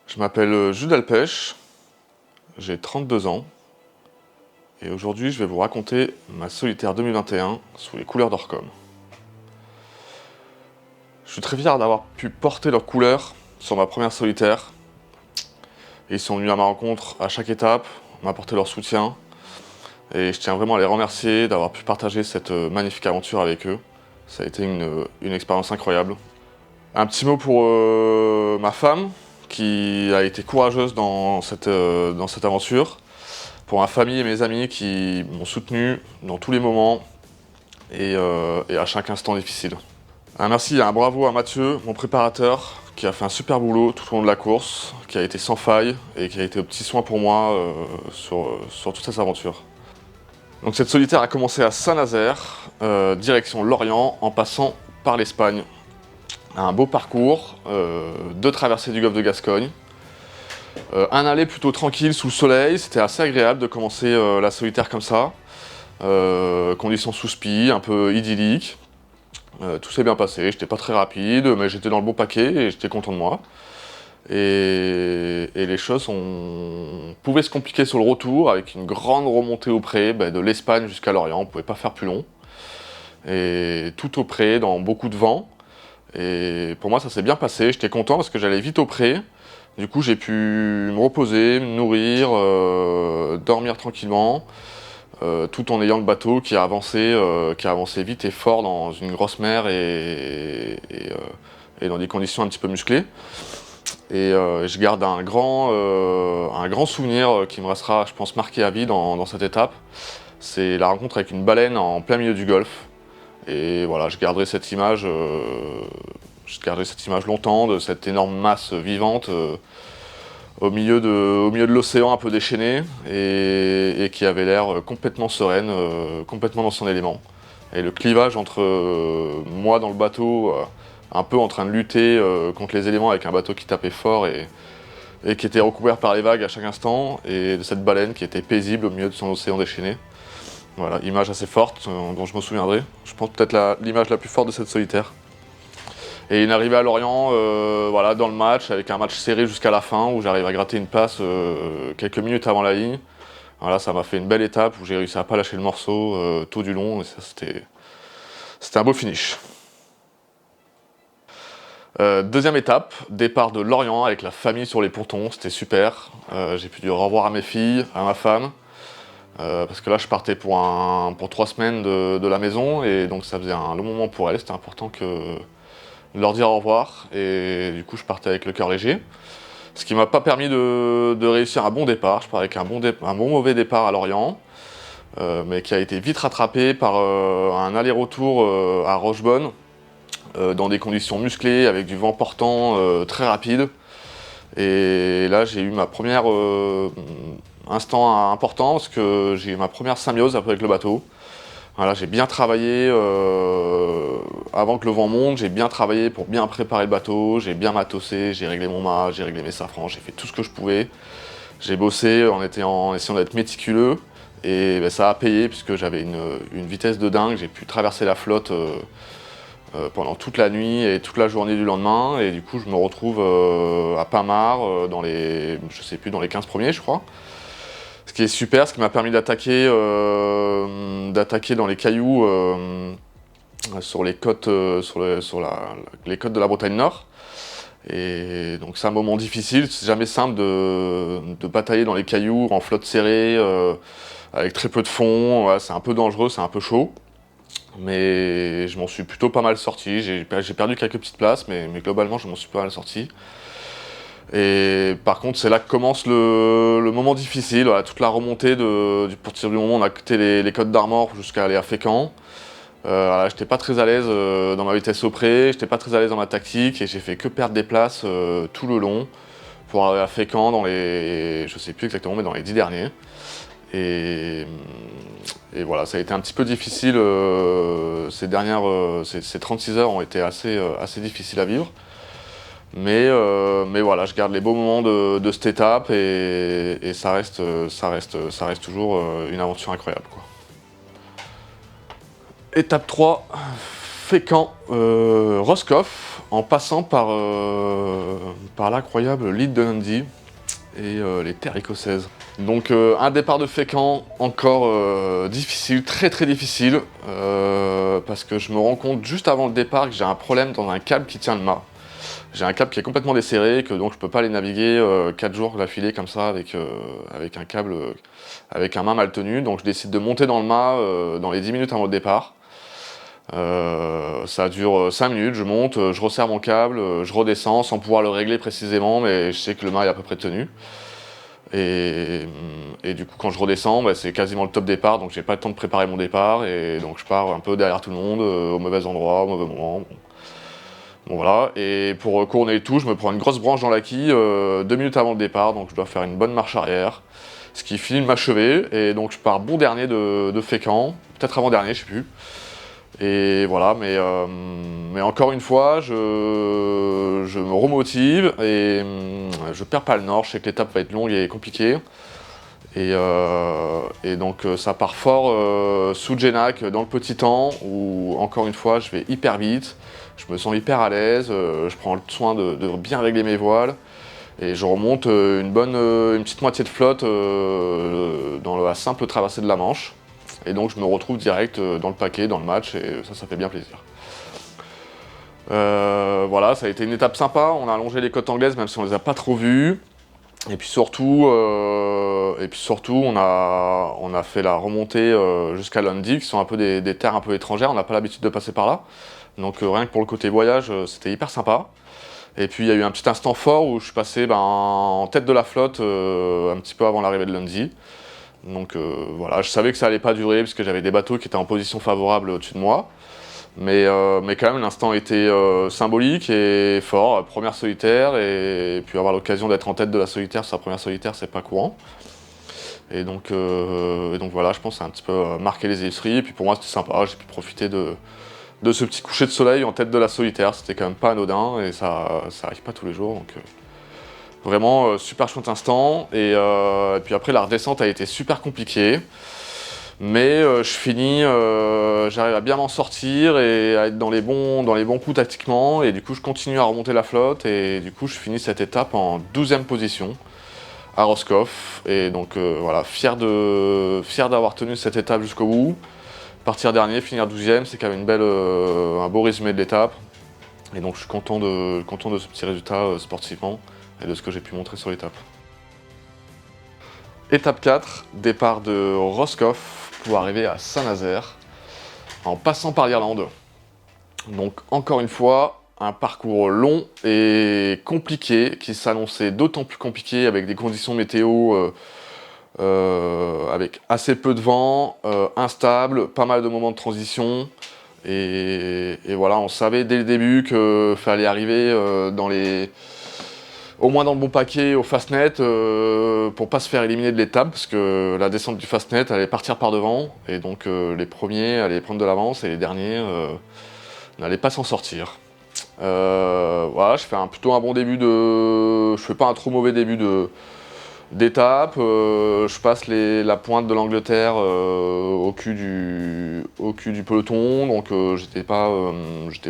Je m'appelle Jules Delpech, j'ai 32 ans et aujourd'hui je vais vous raconter ma solitaire 2021 sous les couleurs d'Orcom. Je suis très fier d'avoir pu porter leurs couleurs sur ma première solitaire. Et ils sont venus à ma rencontre à chaque étape, m'apporter leur soutien et je tiens vraiment à les remercier d'avoir pu partager cette magnifique aventure avec eux. Ça a été une expérience incroyable. Un petit mot pour ma femme, qui a été courageuse dans cette aventure, pour ma famille et mes amis qui m'ont soutenu dans tous les moments et à chaque instant difficile. Un merci et un bravo à Mathieu, mon préparateur, qui a fait un super boulot tout au long de la course, qui a été sans faille et qui a été au petit soin pour moi sur toute cette aventure. Donc cette solitaire a commencé à Saint-Nazaire, direction Lorient, en passant par l'Espagne. Un beau parcours, 2 traversées du golfe de Gascogne, un aller plutôt tranquille sous le soleil, c'était assez agréable de commencer la solitaire comme ça, conditions sous spi, un peu idyllique, tout s'est bien passé, j'étais pas très rapide, mais j'étais dans le bon paquet et j'étais content de moi. Et les choses pouvaient se compliquer sur le retour avec une grande remontée au pré, de l'Espagne jusqu'à Lorient, on pouvait pas faire plus long. Et tout au pré, dans beaucoup de vent. Et pour moi ça s'est bien passé, j'étais content parce que j'allais vite au pré. Du coup j'ai pu me reposer, me nourrir, dormir tranquillement, tout en ayant le bateau qui a avancé vite et fort dans une grosse mer et dans des conditions un petit peu musclées. Et je garde un grand souvenir qui me restera, je pense, marqué à vie dans cette étape. C'est la rencontre avec une baleine en plein milieu du golfe. Et voilà, je garderai cette image longtemps de cette énorme masse vivante au milieu de l'océan un peu déchaîné et qui avait l'air complètement sereine, complètement dans son élément. Et le clivage entre moi dans le bateau, un peu en train de lutter contre les éléments avec un bateau qui tapait fort et qui était recouvert par les vagues à chaque instant, et de cette baleine qui était paisible au milieu de son océan déchaîné. Voilà, image assez forte dont je me souviendrai. Je pense peut-être l'image la plus forte de cette solitaire. Et une arrivée à Lorient, voilà, dans le match, avec un match serré jusqu'à la fin, où j'arrive à gratter une place quelques minutes avant la ligne. Voilà, ça m'a fait une belle étape où j'ai réussi à pas lâcher le morceau tout du long, et ça c'était un beau finish. Deuxième étape, départ de Lorient avec la famille sur les pontons, c'était super. J'ai pu dire au revoir à mes filles, à ma femme. Parce que là je partais pour 3 semaines de la maison et donc ça faisait un long moment pour elles, c'était important de leur dire au revoir et du coup je partais avec le cœur léger. Ce qui m'a pas permis de réussir un bon départ, je pars avec un bon mauvais départ à Lorient, mais qui a été vite rattrapé par un aller-retour à Rochebonne, dans des conditions musclées avec du vent portant très rapide. Et là j'ai eu ma première instant important parce que j'ai eu ma première symbiose après avec le bateau. Voilà, j'ai bien travaillé avant que le vent monte, j'ai bien travaillé pour bien préparer le bateau, j'ai bien matossé, j'ai réglé mon mât, j'ai réglé mes safrans, j'ai fait tout ce que je pouvais. J'ai bossé en essayant d'être méticuleux et ça a payé puisque j'avais une vitesse de dingue, j'ai pu traverser la flotte pendant toute la nuit et toute la journée du lendemain et du coup je me retrouve à Pinmar dans les 15 premiers je crois. Ce qui est super, ce qui m'a permis d'attaquer dans les cailloux sur les côtes, les côtes de la Bretagne Nord. Et donc c'est un moment difficile, c'est jamais simple de batailler dans les cailloux en flotte serrée, avec très peu de fond, voilà, c'est un peu dangereux, c'est un peu chaud. Mais je m'en suis plutôt pas mal sorti, j'ai perdu quelques petites places, mais globalement je m'en suis pas mal sorti. Et par contre c'est là que commence le moment difficile, voilà, toute la remontée pour partir du moment où on a quitté les côtes d'Armor jusqu'à aller à Fécamp. Voilà, j'étais pas très à l'aise dans ma vitesse au pré, j'étais pas très à l'aise dans ma tactique et j'ai fait que perdre des places tout le long pour arriver à Fécamp dans les, je sais plus exactement, mais dans les 10 derniers. Et voilà, ça a été un petit peu difficile, ces 36 heures ont été assez difficiles à vivre. Mais voilà, je garde les beaux moments de cette étape et ça reste toujours une aventure incroyable, quoi. Étape 3, Fécamp, Roscoff, en passant par l'incroyable Lead de Lundy et les terres écossaises. Donc un départ de Fécamp encore difficile, très très difficile, parce que je me rends compte juste avant le départ que j'ai un problème dans un câble qui tient le mât. J'ai un câble qui est complètement desserré, que donc je peux pas aller naviguer 4 jours d'affilée comme ça avec un câble, avec un mât mal tenu. Donc je décide de monter dans le mât dans les 10 minutes avant le départ. Ça dure 5 minutes, je monte, je resserre mon câble, je redescends sans pouvoir le régler précisément, mais je sais que le mât est à peu près tenu. Et du coup quand je redescends, c'est quasiment le top départ, donc j'ai pas le temps de préparer mon départ, et donc je pars un peu derrière tout le monde, au mauvais endroit, au mauvais moment. Bon voilà, et pour couronner le tout, je me prends une grosse branche dans la quille 2 minutes avant le départ, donc je dois faire une bonne marche arrière, ce qui finit de m'achever, et donc je pars bon dernier de Fécamp, peut-être avant-dernier, je sais plus. Et voilà, mais encore une fois, je me remotive, et je perds pas le nord, je sais que l'étape va être longue et compliquée. Et donc ça part fort sous Genac dans le petit temps, où encore une fois je vais hyper vite, je me sens hyper à l'aise, je prends le soin de bien régler mes voiles, et je remonte une petite moitié de flotte dans la simple traversée de la Manche. Et donc je me retrouve direct dans le paquet, dans le match, et ça fait bien plaisir. Voilà, ça a été une étape sympa, on a allongé les côtes anglaises même si on les a pas trop vues. Et puis surtout, on a fait la remontée jusqu'à Lundy, qui sont un peu des terres un peu étrangères, on n'a pas l'habitude de passer par là. Donc rien que pour le côté voyage, c'était hyper sympa. Et puis il y a eu un petit instant fort où je suis passé en tête de la flotte un petit peu avant l'arrivée de Lundy. Donc voilà, je savais que ça allait pas durer parce que j'avais des bateaux qui étaient en position favorable au-dessus de moi. Mais quand même, l'instant était symbolique et fort, première solitaire, et puis avoir l'occasion d'être en tête de la solitaire, sa première solitaire, c'est pas courant. Et donc voilà, je pense que ça a un petit peu marqué les épiceries, et puis pour moi c'était sympa, j'ai pu profiter de ce petit coucher de soleil en tête de la solitaire, c'était quand même pas anodin, et ça arrive pas tous les jours, donc vraiment super chouette instant, et puis après la redescente a été super compliquée. Mais j'arrive à bien m'en sortir et à être dans les bons coups tactiquement, et du coup je continue à remonter la flotte, et du coup je finis cette étape en 12e position à Roscoff, et donc voilà, fier d'avoir tenu cette étape jusqu'au bout. Partir dernier, finir 12e, c'est quand même un beau résumé de l'étape, et donc je suis content de ce petit résultat sportivement et de ce que j'ai pu montrer sur l'étape. Étape 4, départ de Roscoff pour arriver à Saint-Nazaire, en passant par l'Irlande. Donc encore une fois, un parcours long et compliqué, qui s'annonçait d'autant plus compliqué avec des conditions météo avec assez peu de vent, instable, pas mal de moments de transition. Et voilà, on savait dès le début qu'il fallait arriver au moins dans le bon paquet au Fastnet pour pas se faire éliminer de l'étape, parce que la descente du Fastnet allait partir par devant, et donc les premiers allaient prendre de l'avance et les derniers n'allaient pas s'en sortir. Voilà, je fais plutôt un bon début je fais pas un trop mauvais début d'étape, je passe la pointe de l'Angleterre au cul du peloton, donc j'étais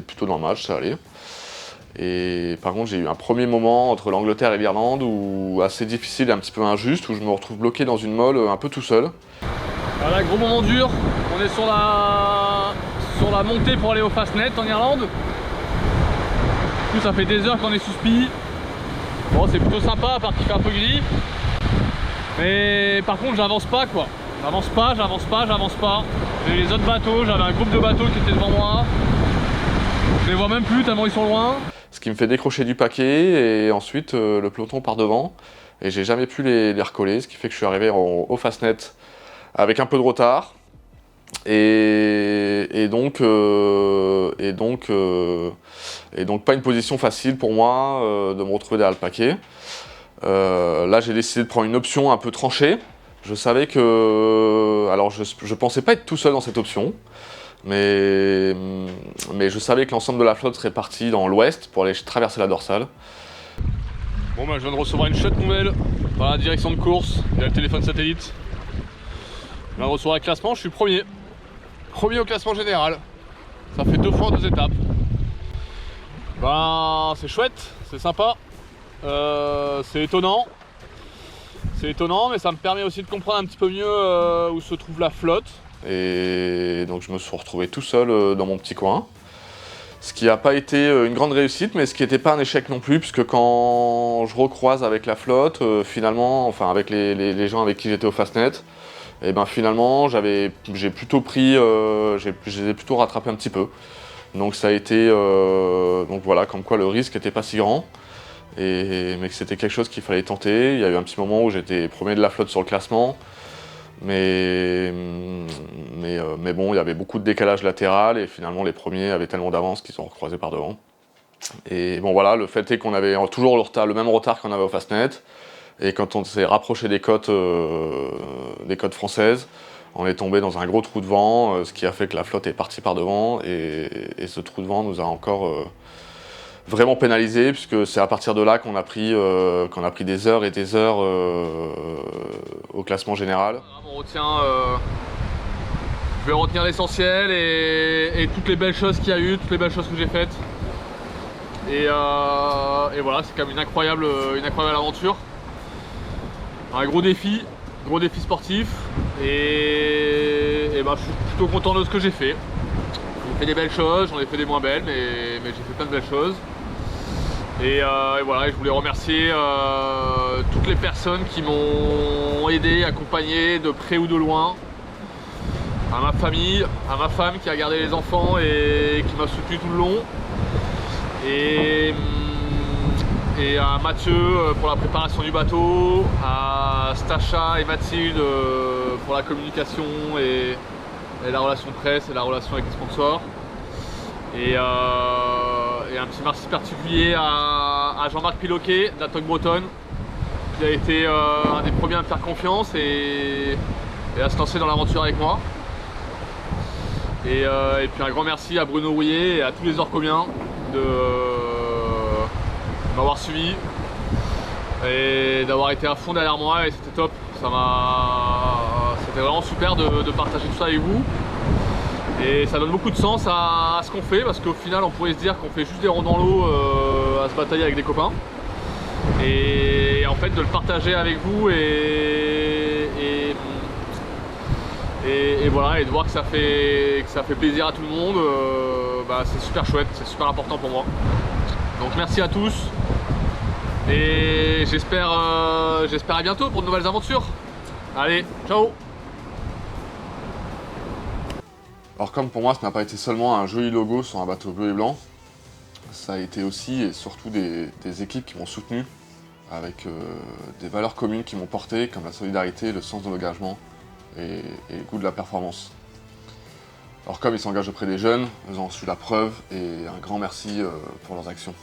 plutôt dans le match, ça allait. Et par contre, j'ai eu un premier moment entre l'Angleterre et l'Irlande assez difficile et un petit peu injuste, où je me retrouve bloqué dans une molle un peu tout seul. Voilà, gros moment dur, on est sur la montée pour aller au Fastnet en Irlande. Du coup, ça fait des heures qu'on est sous spi. Bon, c'est plutôt sympa, à part qu'il fait un peu gris. Mais par contre, j'avance pas quoi. J'avance pas. J'ai les autres bateaux, j'avais un groupe de bateaux qui était devant moi. Je les vois même plus tellement ils sont loin. Ce qui me fait décrocher du paquet, et ensuite le peloton part devant, et j'ai jamais pu les recoller, ce qui fait que je suis arrivé au Fastnet avec un peu de retard, et donc pas une position facile pour moi de me retrouver derrière le paquet. Là j'ai décidé de prendre une option un peu tranchée. Je savais que... Alors je pensais pas être tout seul dans cette option, mais je savais que l'ensemble de la flotte serait partie dans l'ouest pour aller traverser la dorsale. Bon je viens de recevoir une chouette nouvelle par la direction de course, il y a le téléphone satellite. Je viens de recevoir un classement, je suis premier au classement général. Ça fait 2 fois 2 étapes. Ben c'est chouette, c'est sympa. C'est étonnant. C'est étonnant, mais ça me permet aussi de comprendre un petit peu mieux où se trouve la flotte. Et donc je me suis retrouvé tout seul dans mon petit coin. Ce qui n'a pas été une grande réussite, mais ce qui n'était pas un échec non plus, puisque quand je recroise avec la flotte, finalement, enfin avec les gens avec qui j'étais au Fastnet, et ben finalement j'ai plutôt pris, je les ai plutôt rattrapés un petit peu. Donc ça a été, donc voilà, comme quoi le risque n'était pas si grand, mais que c'était quelque chose qu'il fallait tenter. Il y a eu un petit moment où j'étais premier de la flotte sur le classement, mais bon, il y avait beaucoup de décalage latéral et finalement les premiers avaient tellement d'avance qu'ils sont recroisés par devant. Et bon voilà, le fait est qu'on avait toujours le même retard qu'on avait au Fastnet, et quand on s'est rapproché des côtes françaises, on est tombé dans un gros trou de vent, ce qui a fait que la flotte est partie par devant, et ce trou de vent nous a encore vraiment pénalisé, puisque c'est à partir de là qu'on a pris des heures et des heures au classement général. On retient, je vais retenir l'essentiel et toutes les belles choses qu'il y a eu, toutes les belles choses que j'ai faites. Et voilà, c'est quand même une incroyable aventure. Un gros défi sportif, et ben, je suis plutôt content de ce que j'ai fait. J'ai fait des belles choses, j'en ai fait des moins belles, mais j'ai fait plein de belles choses. Et voilà, je voulais remercier toutes les personnes qui m'ont aidé, accompagné de près ou de loin. À ma famille, à ma femme qui a gardé les enfants et qui m'a soutenu tout le long. Et à Mathieu pour la préparation du bateau, à Stacha et Mathilde pour la communication et la relation presse et la relation avec les sponsors. Et un petit merci particulier à Jean-Marc Piloquet de la Toque Bretonne, qui a été un des premiers à me faire confiance et à se lancer dans l'aventure avec moi. Et puis un grand merci à Bruno Rouillet et à tous les Orcomiens de m'avoir suivi et d'avoir été à fond derrière moi, et c'était top. C'était vraiment super de partager tout ça avec vous. Et ça donne beaucoup de sens à ce qu'on fait, parce qu'au final on pourrait se dire qu'on fait juste des ronds dans l'eau à se batailler avec des copains. Et en fait de le partager avec vous et voilà, et de voir que ça fait plaisir à tout le monde, bah, c'est super chouette, c'est super important pour moi. Donc merci à tous, et j'espère à bientôt pour de nouvelles aventures. Allez, ciao. Alors comme pour moi, ce n'a pas été seulement un joli logo sur un bateau bleu et blanc, ça a été aussi et surtout des équipes qui m'ont soutenu, avec des valeurs communes qui m'ont porté, comme la solidarité, le sens de l'engagement et le goût de la performance. Alors comme ils s'engagent auprès des jeunes, ils en ont su la preuve, et un grand merci pour leurs actions.